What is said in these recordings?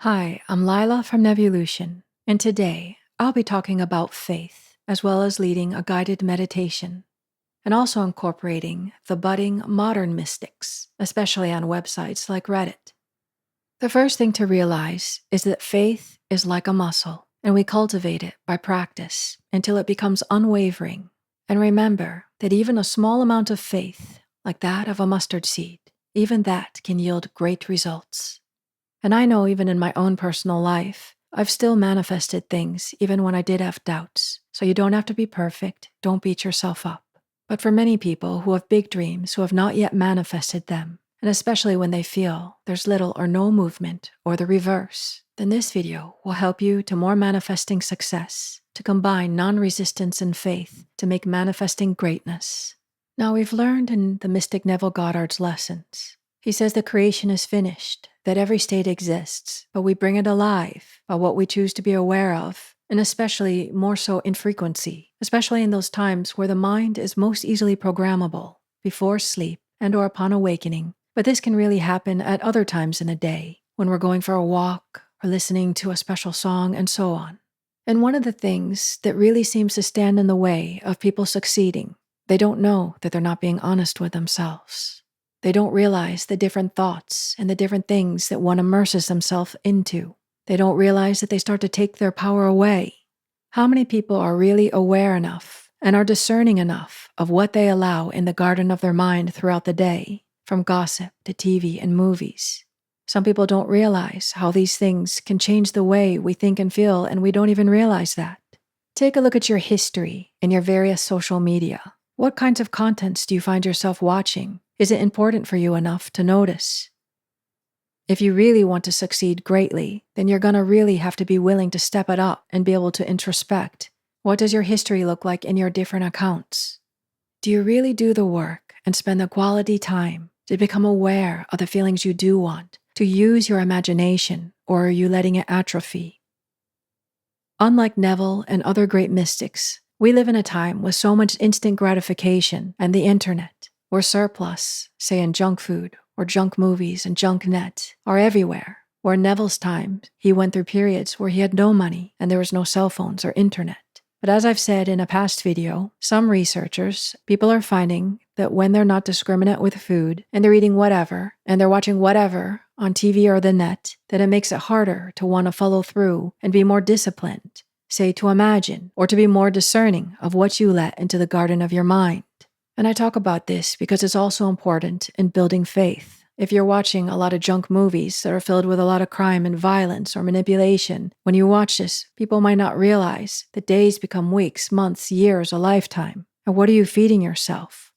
Hi, I'm Lila from Nevolution, and today I'll be talking about faith, as well as leading a guided meditation, and also incorporating the budding modern mystics, especially on websites like Reddit. The first thing to realize is that faith is like a muscle, and we cultivate it by practice until it becomes unwavering. And remember that even a small amount of faith, like that of a mustard seed, even that can yield great results. And I know even in my own personal life, I've still manifested things even when I did have doubts. So you don't have to be perfect, don't beat yourself up. But for many people who have big dreams who have not yet manifested them, and especially when they feel there's little or no movement or the reverse, then this video will help you to more manifesting success, to combine non-resistance and faith to make manifesting greatness. Now we've learned in the mystic Neville Goddard's lessons. He says that creation is finished, that every state exists, but we bring it alive by what we choose to be aware of, and especially more so in frequency, especially in those times where the mind is most easily programmable, before sleep and or upon awakening. But this can really happen at other times in the day, when we're going for a walk or listening to a special song and so on. And one of the things that really seems to stand in the way of people succeeding, they don't know that they're not being honest with themselves. They don't realize the different thoughts and the different things that one immerses themselves into. They don't realize that they start to take their power away. How many people are really aware enough and are discerning enough of what they allow in the garden of their mind throughout the day, from gossip to TV and movies? Some people don't realize how these things can change the way we think and feel, and we don't even realize that. Take a look at your history and your various social media. What kinds of contents do you find yourself watching? Is it important for you enough to notice? If you really want to succeed greatly, then you're going to really have to be willing to step it up and be able to introspect. What does your history look like in your different accounts? Do you really do the work and spend the quality time to become aware of the feelings you do want, to use your imagination, or are you letting it atrophy? Unlike Neville and other great mystics, we live in a time with so much instant gratification and the internet, where surplus, say in junk food or junk movies and junk net, are everywhere. Where Neville's time, he went through periods where he had no money and there was no cell phones or internet. But as I've said in a past video, some researchers, people are finding that when they're not discriminate with food and they're eating whatever and they're watching whatever on TV or the net, that it makes it harder to want to follow through and be more disciplined, say to imagine or to be more discerning of what you let into the garden of your mind. And I talk about this because it's also important in building faith. If you're watching a lot of junk movies that are filled with a lot of crime and violence or manipulation, when you watch this, people might not realize that days become weeks, months, years, a lifetime. And what are you feeding yourself?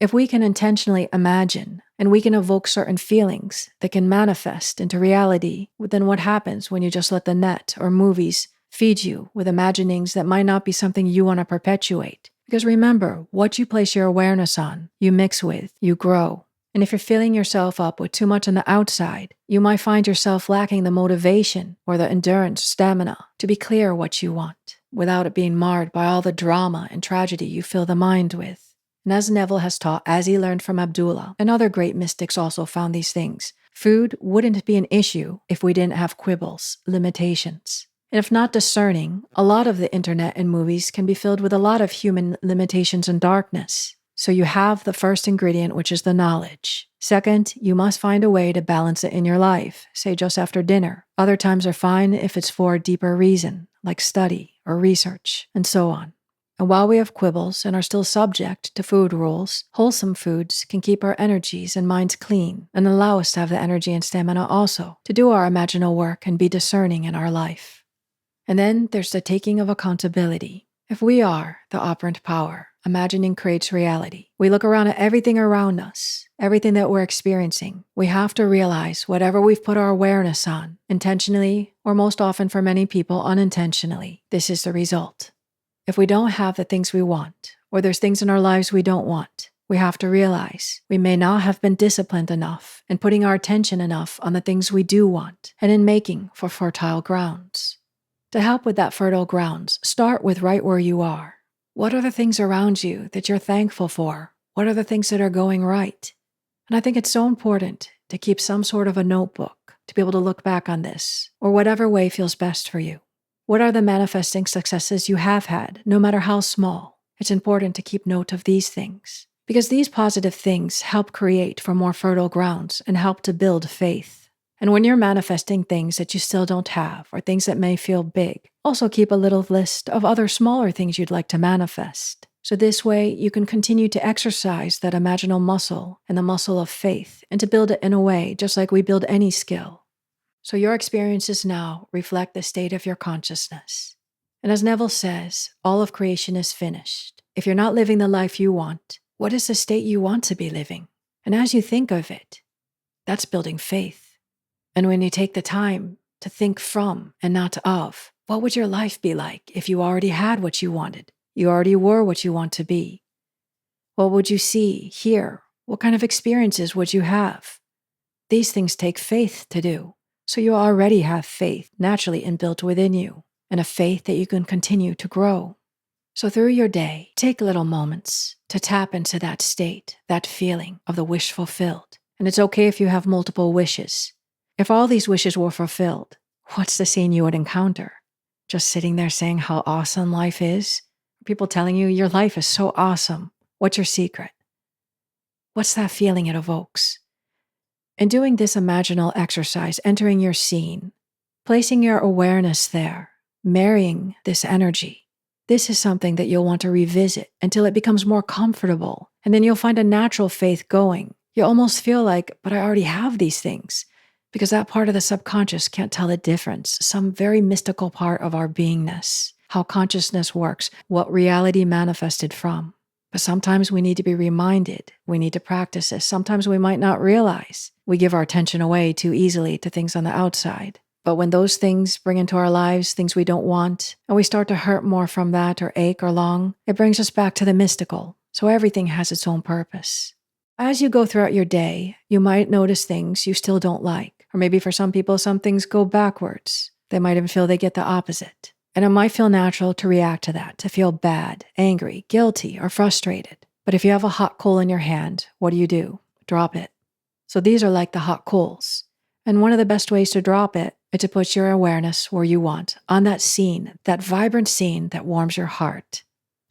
If we can intentionally imagine and we can evoke certain feelings that can manifest into reality, then what happens when you just let the net or movies feed you with imaginings that might not be something you want to perpetuate? Because remember, what you place your awareness on, you mix with, you grow. And if you're filling yourself up with too much on the outside, you might find yourself lacking the motivation or the endurance, stamina to be clear what you want, without it being marred by all the drama and tragedy you fill the mind with. And as Neville has taught, as he learned from Abdullah, and other great mystics also found these things, food wouldn't be an issue if we didn't have quibbles, limitations. And if not discerning, a lot of the internet and movies can be filled with a lot of human limitations and darkness. So you have the first ingredient, which is the knowledge. Second, you must find a way to balance it in your life, say just after dinner. Other times are fine if it's for a deeper reason, like study or research, and so on. And while we have quibbles and are still subject to food rules, wholesome foods can keep our energies and minds clean and allow us to have the energy and stamina also to do our imaginal work and be discerning in our life. And then there's the taking of accountability. If we are the operant power, imagining creates reality. We look around at everything around us, everything that we're experiencing. We have to realize whatever we've put our awareness on, intentionally, or most often for many people unintentionally, this is the result. If we don't have the things we want, or there's things in our lives we don't want, we have to realize we may not have been disciplined enough and putting our attention enough on the things we do want and in making for fertile grounds. To help with that fertile grounds, start with right where you are. What are the things around you that you're thankful for? What are the things that are going right? And I think it's so important to keep some sort of a notebook to be able to look back on this, or whatever way feels best for you. What are the manifesting successes you have had, no matter how small? It's important to keep note of these things, because these positive things help create for more fertile grounds and help to build faith. And when you're manifesting things that you still don't have, or things that may feel big, also keep a little list of other smaller things you'd like to manifest. So this way, you can continue to exercise that imaginal muscle and the muscle of faith, and to build it in a way just like we build any skill. So your experiences now reflect the state of your consciousness. And as Neville says, all of creation is finished. If you're not living the life you want, what is the state you want to be living? And as you think of it, that's building faith. And when you take the time to think from and not of, what would your life be like if you already had what you wanted? You already were what you want to be. What would you see, hear? What kind of experiences would you have? These things take faith to do. So you already have faith naturally inbuilt within you, and a faith that you can continue to grow. So through your day, take little moments to tap into that state, that feeling of the wish fulfilled. And it's okay if you have multiple wishes. If all these wishes were fulfilled, what's the scene you would encounter? Just sitting there saying how awesome life is? People telling you your life is so awesome. What's your secret? What's that feeling it evokes? In doing this imaginal exercise, entering your scene, placing your awareness there, marrying this energy, this is something that you'll want to revisit until it becomes more comfortable. And then you'll find a natural faith going. You almost feel like, but I already have these things. Because that part of the subconscious can't tell the difference, some very mystical part of our beingness, how consciousness works, what reality manifested from. But sometimes we need to be reminded, we need to practice this. Sometimes we might not realize. We give our attention away too easily to things on the outside. But when those things bring into our lives things we don't want, and we start to hurt more from that or ache or long, it brings us back to the mystical. So everything has its own purpose. As you go throughout your day, you might notice things you still don't like. Or maybe for some people, some things go backwards. They might even feel they get the opposite. And it might feel natural to react to that, to feel bad, angry, guilty, or frustrated. But if you have a hot coal in your hand, what do? Drop it. So these are like the hot coals. And one of the best ways to drop it is to put your awareness where you want, on that scene, that vibrant scene that warms your heart.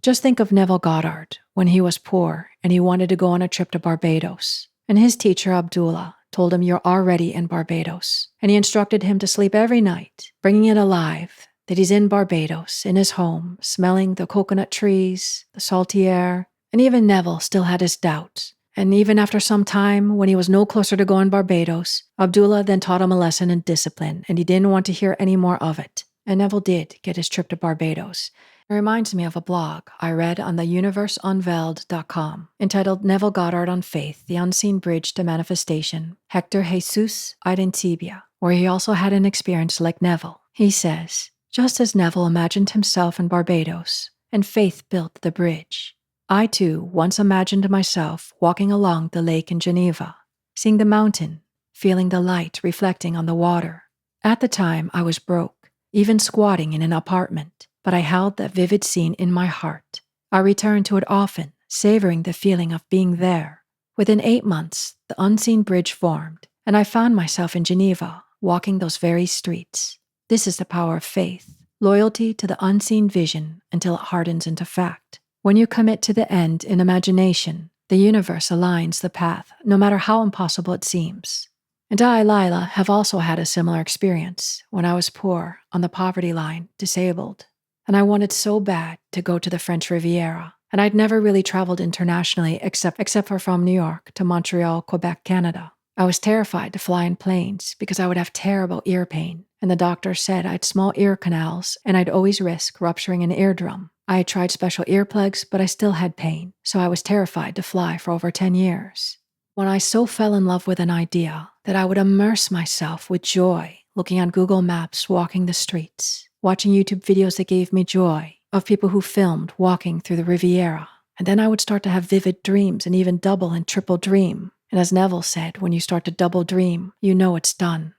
Just think of Neville Goddard when he was poor and he wanted to go on a trip to Barbados. And his teacher, Abdullah, told him, "You're already in Barbados." And he instructed him to sleep every night, bringing it alive that he's in Barbados, in his home, smelling the coconut trees, the salty air. And even Neville still had his doubts. And even after some time, when he was no closer to going Barbados, Abdullah then taught him a lesson in discipline, and he didn't want to hear any more of it. And Neville did get his trip to Barbados. It reminds me of a blog I read on the universeunveiled.com entitled Neville Goddard on Faith, the Unseen Bridge to Manifestation, Hector Jesus Identibia, where he also had an experience like Neville. He says, just as Neville imagined himself in Barbados, and faith built the bridge, I too once imagined myself walking along the lake in Geneva, seeing the mountain, feeling the light reflecting on the water. At the time, I was broke, even squatting in an apartment, but I held that vivid scene in my heart. I returned to it often, savoring the feeling of being there. Within 8 months, the unseen bridge formed, and I found myself in Geneva, walking those very streets. This is the power of faith, loyalty to the unseen vision until it hardens into fact. When you commit to the end in imagination, the universe aligns the path, no matter how impossible it seems. And I, Lila, have also had a similar experience when I was poor, on the poverty line, disabled. And I wanted so bad to go to the French Riviera. And I'd never really traveled internationally except for from New York to Montreal, Quebec, Canada. I was terrified to fly in planes because I would have terrible ear pain. And the doctor said I had small ear canals and I'd always risk rupturing an eardrum. I had tried special earplugs, but I still had pain. So I was terrified to fly for over 10 years. When I so fell in love with an idea that I would immerse myself with joy, looking on Google Maps, walking the streets, watching YouTube videos that gave me joy, of people who filmed walking through the Riviera. And then I would start to have vivid dreams and even double and triple dream. And as Neville said, when you start to double dream, you know it's done.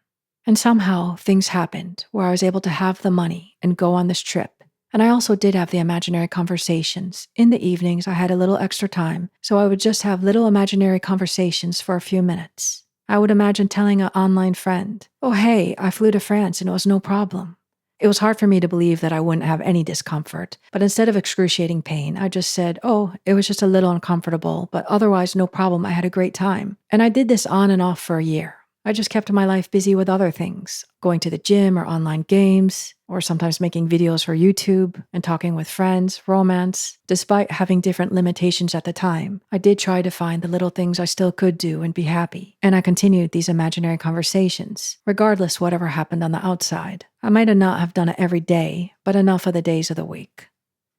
And somehow things happened where I was able to have the money and go on this trip. And I also did have the imaginary conversations. In the evenings, I had a little extra time, so I would just have little imaginary conversations for a few minutes. I would imagine telling an online friend, "Oh, hey, I flew to France and it was no problem." It was hard for me to believe that I wouldn't have any discomfort, but instead of excruciating pain, I just said, "Oh, it was just a little uncomfortable, but otherwise no problem, I had a great time." And I did this on and off for a year. I just kept my life busy with other things, going to the gym or online games, or sometimes making videos for YouTube and talking with friends, romance. Despite having different limitations at the time, I did try to find the little things I still could do and be happy. And I continued these imaginary conversations, regardless whatever happened on the outside. I might not have done it every day, but enough of the days of the week.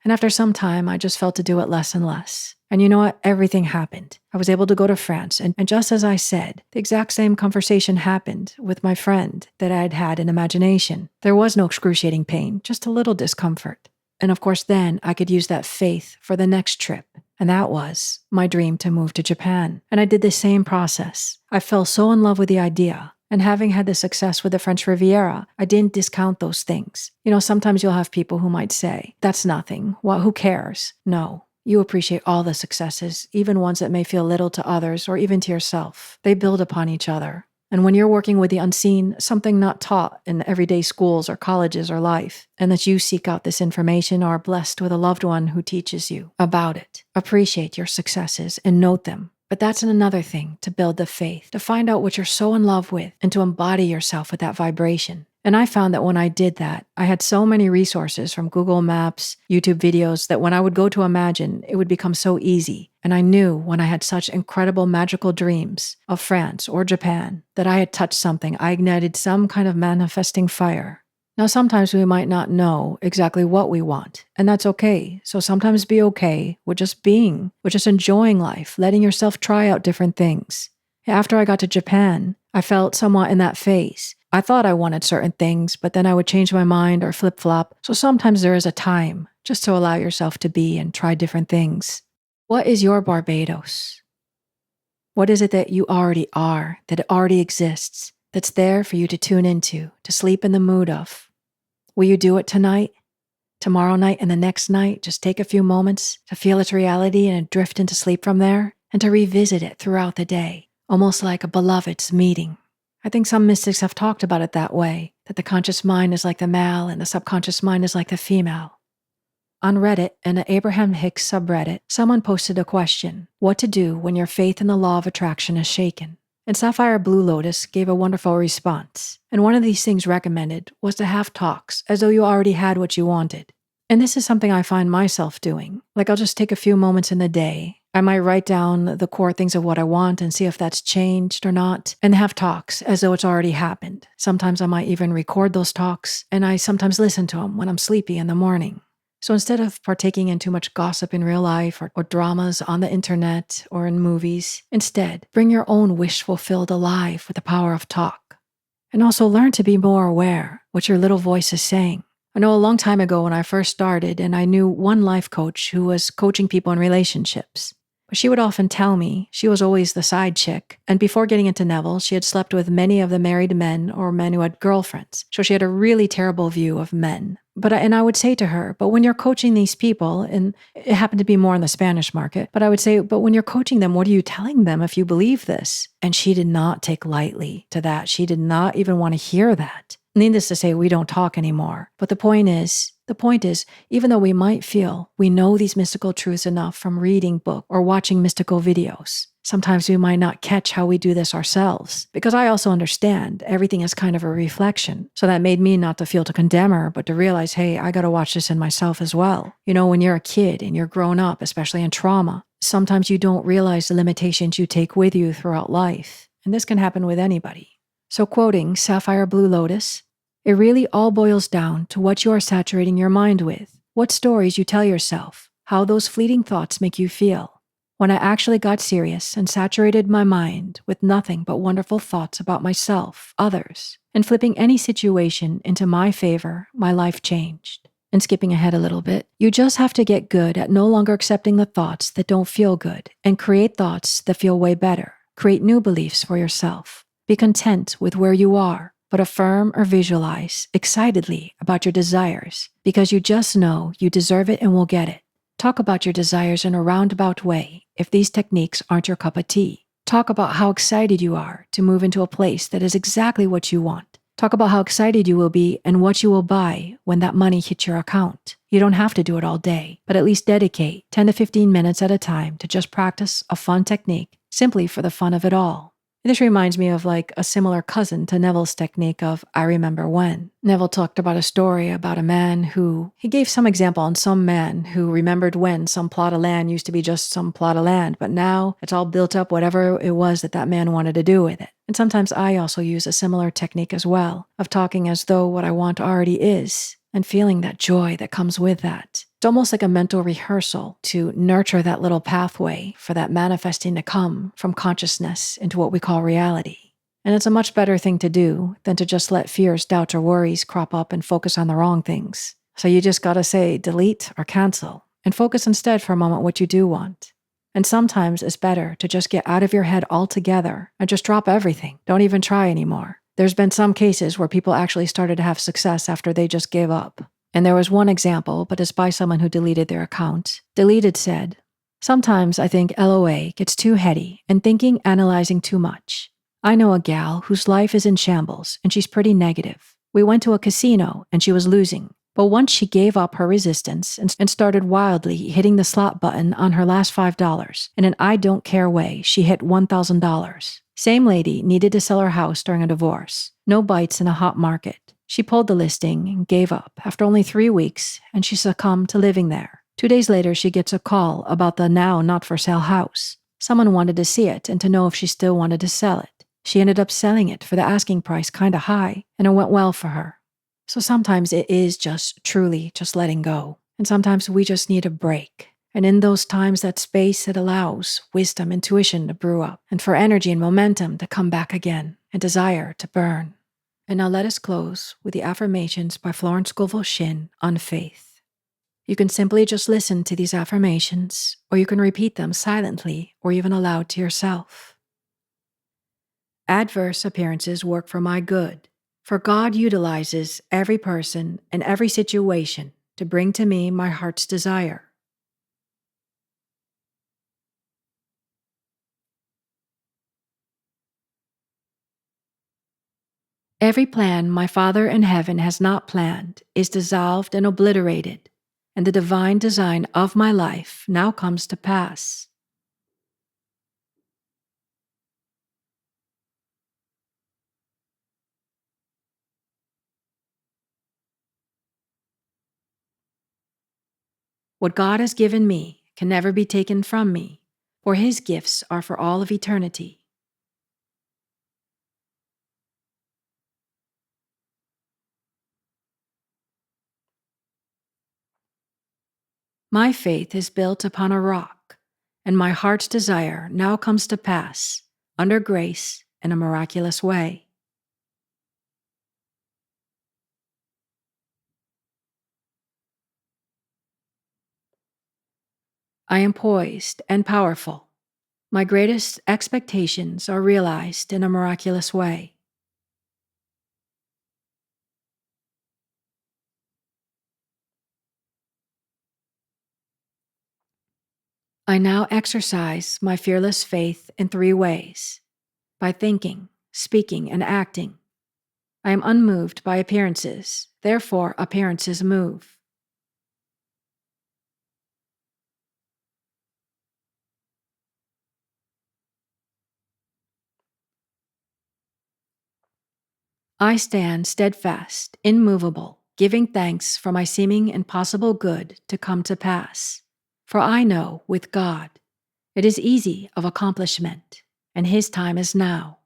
And after some time, I just felt to do it less and less. And you know what? Everything happened. I was able to go to France, and just as I said, the exact same conversation happened with my friend that I had had in imagination. There was no excruciating pain, just a little discomfort. And of course, then I could use that faith for the next trip. And that was my dream to move to Japan. And I did the same process. I fell so in love with the idea. And having had the success with the French Riviera, I didn't discount those things. Sometimes you'll have people who might say, "That's nothing. Well, who cares?" No. You appreciate all the successes, even ones that may feel little to others or even to yourself. They build upon each other. And when you're working with the unseen, something not taught in everyday schools or colleges or life, and that you seek out this information or are blessed with a loved one who teaches you about it, appreciate your successes and note them. But that's another thing, to build the faith, to find out what you're so in love with and to embody yourself with that vibration. And I found that when I did that, I had so many resources from Google Maps, YouTube videos, that when I would go to imagine, it would become so easy. And I knew when I had such incredible magical dreams of France or Japan that I had touched something. I ignited some kind of manifesting fire. Now, sometimes we might not know exactly what we want, and that's okay. So sometimes be okay with just being, with just enjoying life, letting yourself try out different things. After I got to Japan, I felt somewhat in that phase. I thought I wanted certain things, but then I would change my mind or flip-flop. So sometimes there is a time just to allow yourself to be and try different things. What is your Barbados? What is it that you already are, that it already exists, that's there for you to tune into, to sleep in the mood of? Will you do it tonight, tomorrow night, and the next night? Just take a few moments to feel its reality and drift into sleep from there, and to revisit it throughout the day, almost like a beloved's meeting. I think some mystics have talked about it that way, that the conscious mind is like the male and the subconscious mind is like the female. On Reddit, in an Abraham Hicks subreddit, someone posted a question: what to do when your faith in the law of attraction is shaken? And Sapphire Blue Lotus gave a wonderful response. And one of these things recommended was to have talks as though you already had what you wanted. And this is something I find myself doing. Like, I'll just take a few moments in the day. I might write down the core things of what I want and see if that's changed or not, and have talks as though it's already happened. Sometimes I might even record those talks, and I sometimes listen to them when I'm sleepy in the morning. So instead of partaking in too much gossip in real life or dramas on the internet or in movies, instead, bring your own wish fulfilled alive with the power of talk. And also learn to be more aware what your little voice is saying. I know a long time ago when I first started, and I knew one life coach who was coaching people in relationships. But she would often tell me she was always the side chick, and before getting into Neville, she had slept with many of the married men or men who had girlfriends. So she had a really terrible view of men. And I would say to her, but when you're coaching these people, and it happened to be more in the Spanish market, but I would say, but when you're coaching them, what are you telling them if you believe this? And she did not take lightly to that. She did not even want to hear that. Needless to say, we don't talk anymore. But the point is, even though we might feel we know these mystical truths enough from reading books or watching mystical videos, sometimes we might not catch how we do this ourselves. Because I also understand everything is kind of a reflection. So that made me not to feel to condemn her, but to realize, hey, I got to watch this in myself as well. When you're a kid and you're grown up, especially in trauma, sometimes you don't realize the limitations you take with you throughout life. And this can happen with anybody. So quoting Sapphire Blue Lotus, it really all boils down to what you are saturating your mind with, what stories you tell yourself, how those fleeting thoughts make you feel. When I actually got serious and saturated my mind with nothing but wonderful thoughts about myself, others, and flipping any situation into my favor, my life changed. And skipping ahead a little bit, you just have to get good at no longer accepting the thoughts that don't feel good and create thoughts that feel way better. Create new beliefs for yourself. Be content with where you are, but affirm or visualize excitedly about your desires because you just know you deserve it and will get it. Talk about your desires in a roundabout way if these techniques aren't your cup of tea. Talk about how excited you are to move into a place that is exactly what you want. Talk about how excited you will be and what you will buy when that money hits your account. You don't have to do it all day, but at least dedicate 10 to 15 minutes at a time to just practice a fun technique simply for the fun of it all. This reminds me of like a similar cousin to Neville's technique of I remember when. Neville talked about a story about a man he gave some example on some man who remembered when some plot of land used to be just some plot of land, but now it's all built up whatever it was that man wanted to do with it. And sometimes I also use a similar technique as well, of talking as though what I want already is, and feeling that joy that comes with that. It's almost like a mental rehearsal to nurture that little pathway for that manifesting to come from consciousness into what we call reality. And it's a much better thing to do than to just let fears, doubts, or worries crop up and focus on the wrong things. So you just gotta say delete or cancel, and focus instead for a moment what you do want. And sometimes it's better to just get out of your head altogether and just drop everything. Don't even try anymore. There's been some cases where people actually started to have success after they just gave up. And there was one example, but it's by someone who deleted their account. Deleted said, "Sometimes I think LOA gets too heady and thinking, analyzing too much. I know a gal whose life is in shambles and she's pretty negative. We went to a casino and she was losing. But once she gave up her resistance and started wildly hitting the slot button on her last $5, in an I don't care way, she hit $1,000. Same lady needed to sell her house during a divorce. No bites in a hot market. She pulled the listing and gave up after only 3 weeks, and she succumbed to living there. 2 days later, she gets a call about the now not-for-sale house. Someone wanted to see it and to know if she still wanted to sell it. She ended up selling it for the asking price kinda high, and it went well for her. So sometimes it is just truly just letting go. And sometimes we just need a break. And in those times, that space, it allows wisdom, intuition to brew up, and for energy and momentum to come back again, and desire to burn. And now let us close with the Affirmations by Florence Scovel Shinn on faith. You can simply just listen to these affirmations, or you can repeat them silently or even aloud to yourself. Adverse appearances work for my good. For God utilizes every person and every situation to bring to me my heart's desire. Every plan my Father in heaven has not planned is dissolved and obliterated, and the divine design of my life now comes to pass. What God has given me can never be taken from me, for His gifts are for all of eternity. My faith is built upon a rock, and my heart's desire now comes to pass, under grace in a miraculous way. I am poised and powerful. My greatest expectations are realized in a miraculous way. I now exercise my fearless faith in 3 ways: by thinking, speaking, and acting. I am unmoved by appearances, therefore appearances move. I stand steadfast, immovable, giving thanks for my seeming impossible good to come to pass. For I know, with God, it is easy of accomplishment, and His time is now.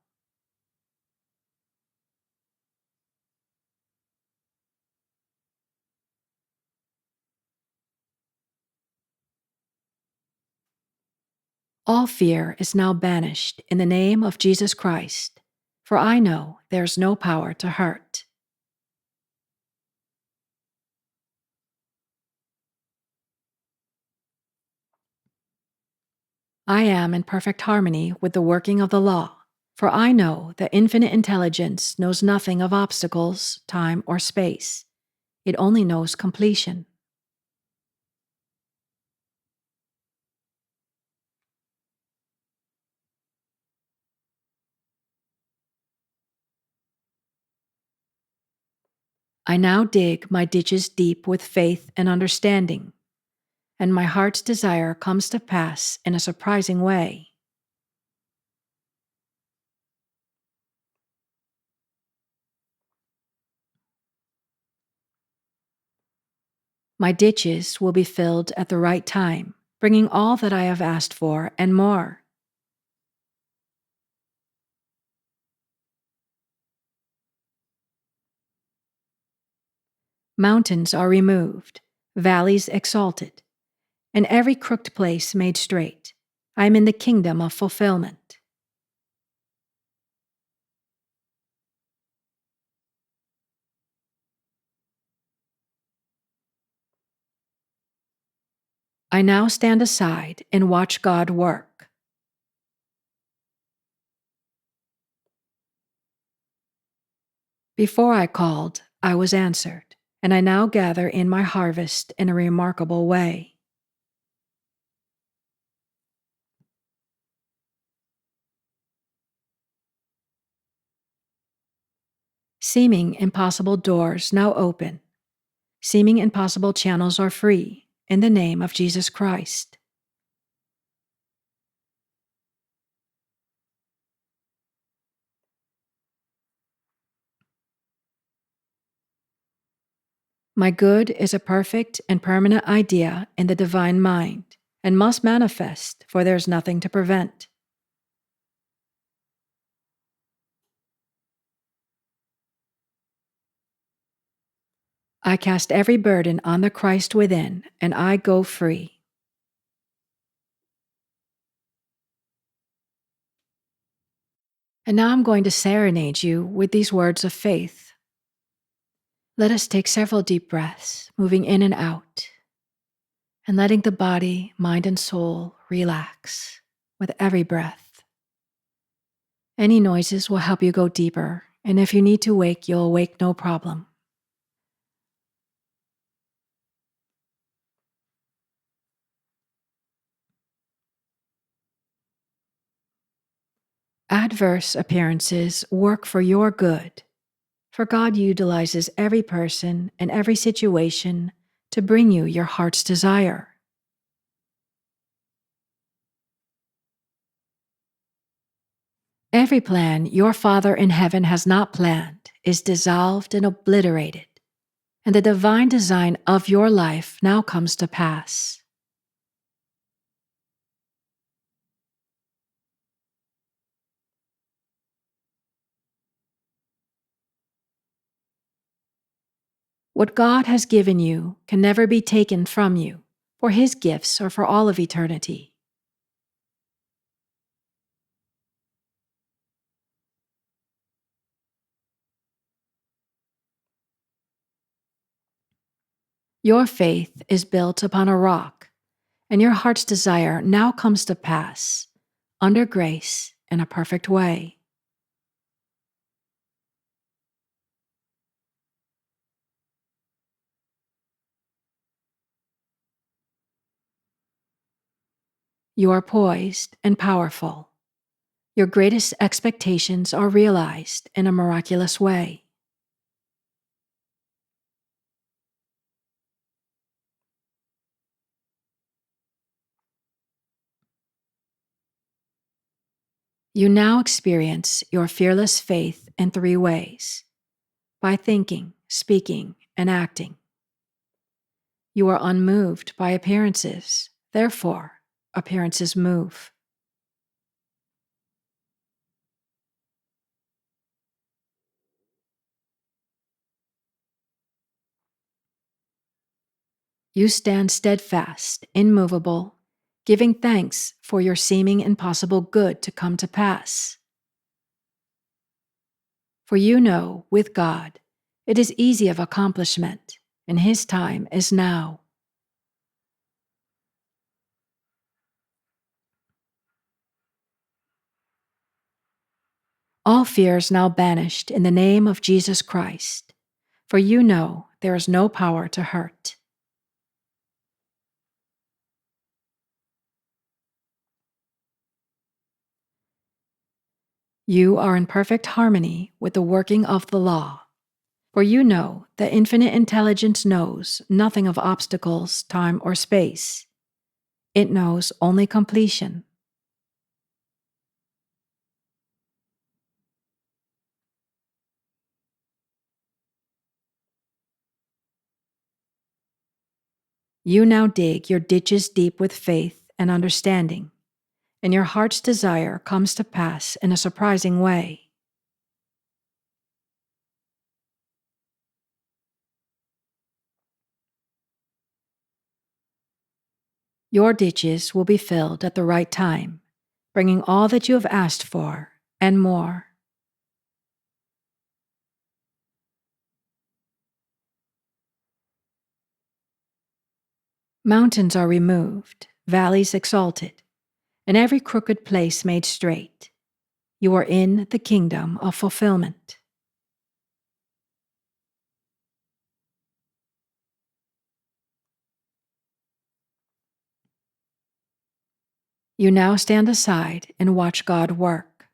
All fear is now banished in the name of Jesus Christ, for I know there's no power to hurt. I am in perfect harmony with the working of the law, for I know that infinite intelligence knows nothing of obstacles, time, or space. It only knows completion. I now dig my ditches deep with faith and understanding, and my heart's desire comes to pass in a surprising way. My ditches will be filled at the right time, bringing all that I have asked for and more. Mountains are removed, valleys exalted, and every crooked place made straight. I am in the kingdom of fulfillment. I now stand aside and watch God work. Before I called, I was answered, and I now gather in my harvest in a remarkable way. Seeming impossible doors now open. Seeming impossible channels are free in the name of Jesus Christ. My good is a perfect and permanent idea in the divine mind and must manifest, for there is nothing to prevent. I cast every burden on the Christ within, and I go free. And now I'm going to serenade you with these words of faith. Let us take several deep breaths, moving in and out, and letting the body, mind, and soul relax with every breath. Any noises will help you go deeper, and if you need to wake, you'll awake no problem. Adverse appearances work for your good, for God utilizes every person and every situation to bring you your heart's desire. Every plan your Father in heaven has not planned is dissolved and obliterated, and the divine design of your life now comes to pass. What God has given you can never be taken from you, for His gifts are for all of eternity. Your faith is built upon a rock, and your heart's desire now comes to pass, under grace in a perfect way. You are poised and powerful. Your greatest expectations are realized in a miraculous way. You now experience your fearless faith in three ways: by thinking, speaking, and acting. You are unmoved by appearances, therefore, appearances move. You stand steadfast, immovable, giving thanks for your seeming impossible good to come to pass. For you know, with God, it is easy of accomplishment, and His time is now. All fear is now banished in the name of Jesus Christ, for you know there is no power to hurt. You are in perfect harmony with the working of the law. For you know that infinite intelligence knows nothing of obstacles, time, or space. It knows only completion. You now dig your ditches deep with faith and understanding, and your heart's desire comes to pass in a surprising way. Your ditches will be filled at the right time, bringing all that you have asked for and more. Mountains are removed, valleys exalted, and every crooked place made straight. You are in the kingdom of fulfillment. You now stand aside and watch God work.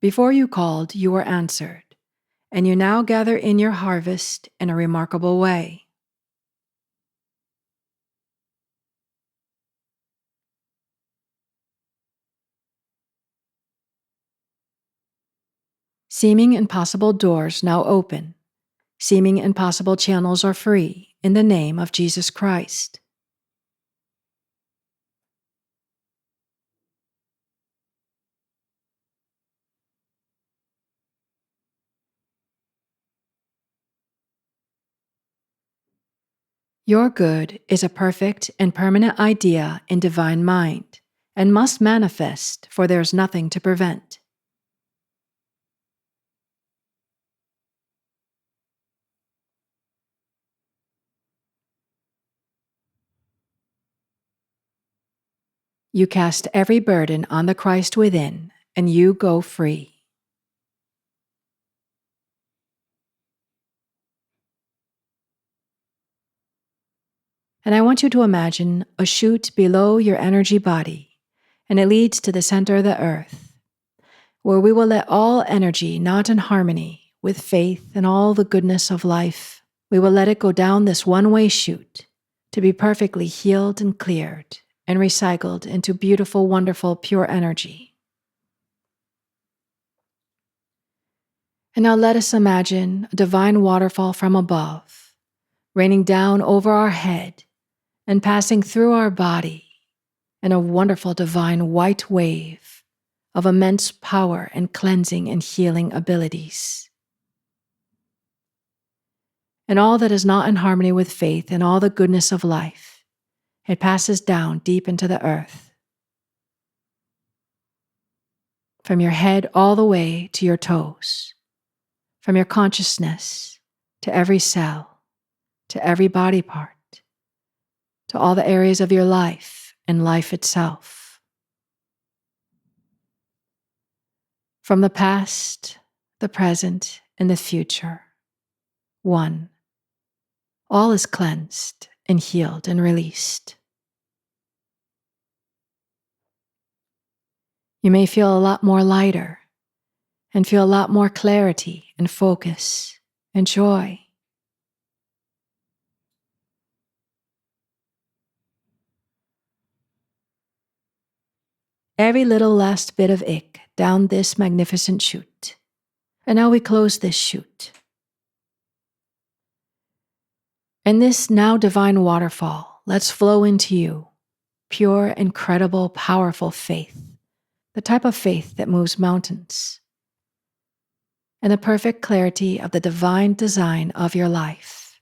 Before you called, you were answered, and you now gather in your harvest in a remarkable way. Seeming impossible doors now open. Seeming impossible channels are free in the name of Jesus Christ. Your good is a perfect and permanent idea in divine mind, and must manifest, for there is nothing to prevent. You cast every burden on the Christ within, and you go free. And I want you to imagine a chute below your energy body, and it leads to the center of the earth, where we will let all energy not in harmony with faith and all the goodness of life, we will let it go down this one-way chute to be perfectly healed and cleared and recycled into beautiful, wonderful, pure energy. And now let us imagine a divine waterfall from above, raining down over our head and passing through our body in a wonderful divine white wave of immense power and cleansing and healing abilities. And all that is not in harmony with faith and all the goodness of life, it passes down deep into the earth. From your head all the way to your toes, from your consciousness to every cell, to every body part, to all the areas of your life and life itself. From the past, the present, and the future, one. All is cleansed and healed and released. You may feel a lot more lighter and feel a lot more clarity and focus and joy. Every little last bit of ick down this magnificent chute. And now we close this chute. And this now divine waterfall lets flow into you pure, incredible, powerful faith, the type of faith that moves mountains, and the perfect clarity of the divine design of your life.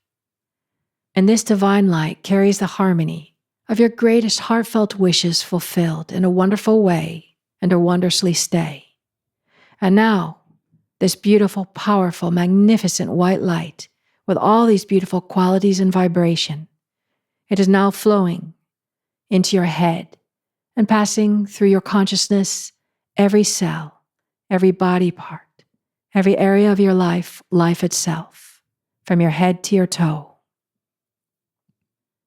And this divine light carries the harmony of your greatest heartfelt wishes fulfilled in a wonderful way and to wondrously stay. And now, this beautiful, powerful, magnificent white light with all these beautiful qualities and vibration, it is now flowing into your head and passing through your consciousness, every cell, every body part, every area of your life, life itself, from your head to your toe,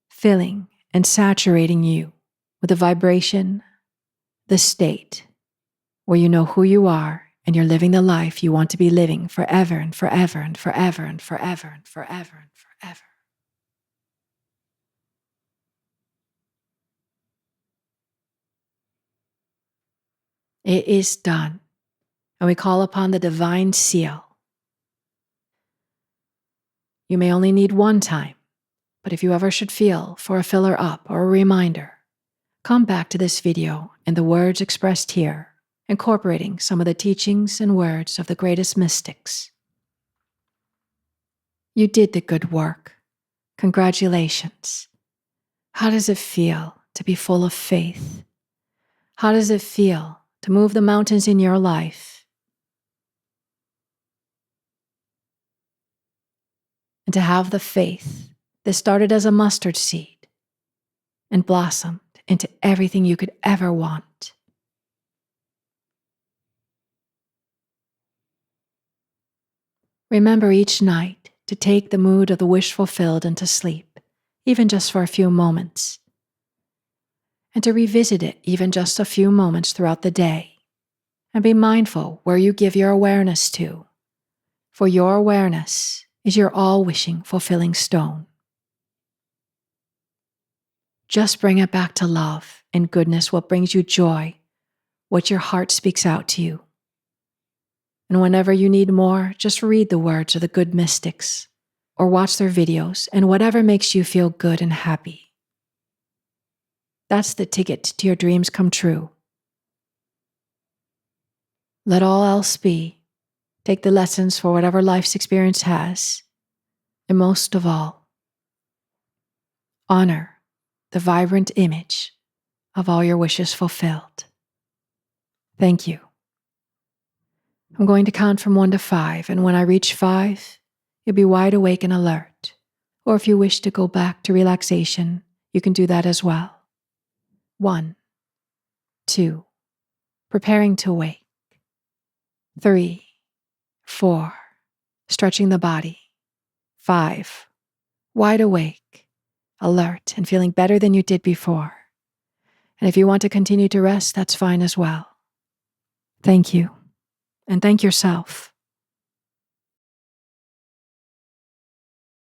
filling and saturating you with the vibration, the state, where you know who you are and you're living the life you want to be living forever and forever and forever and forever and forever and forever. It is done, and we call upon the divine seal. You may only need one time, but if you ever should feel for a filler up or a reminder, come back to this video and the words expressed here, incorporating some of the teachings and words of the greatest mystics. You did the good work. Congratulations. How does it feel to be full of faith? How does it feel to move the mountains in your life? And to have the faith that started as a mustard seed and blossomed into everything you could ever want. Remember each night to take the mood of the wish fulfilled into sleep, even just for a few moments, and to revisit it even just a few moments throughout the day, and be mindful where you give your awareness to, for your awareness is your all-wishing, fulfilling stone. Just bring it back to love and goodness, what brings you joy, what your heart speaks out to you. And whenever you need more, just read the words of the good mystics or watch their videos and whatever makes you feel good and happy. That's the ticket to your dreams come true. Let all else be. Take the lessons for whatever life's experience has. And most of all, honor the vibrant image of all your wishes fulfilled. Thank you. I'm going to count from 1 to 5, and when I reach 5, you'll be wide awake and alert. Or if you wish to go back to relaxation, you can do that as well. 1, 2, preparing to wake. 3, 4, stretching the body. 5, wide awake, alert, and feeling better than you did before. And if you want to continue to rest, that's fine as well. Thank you, and thank yourself.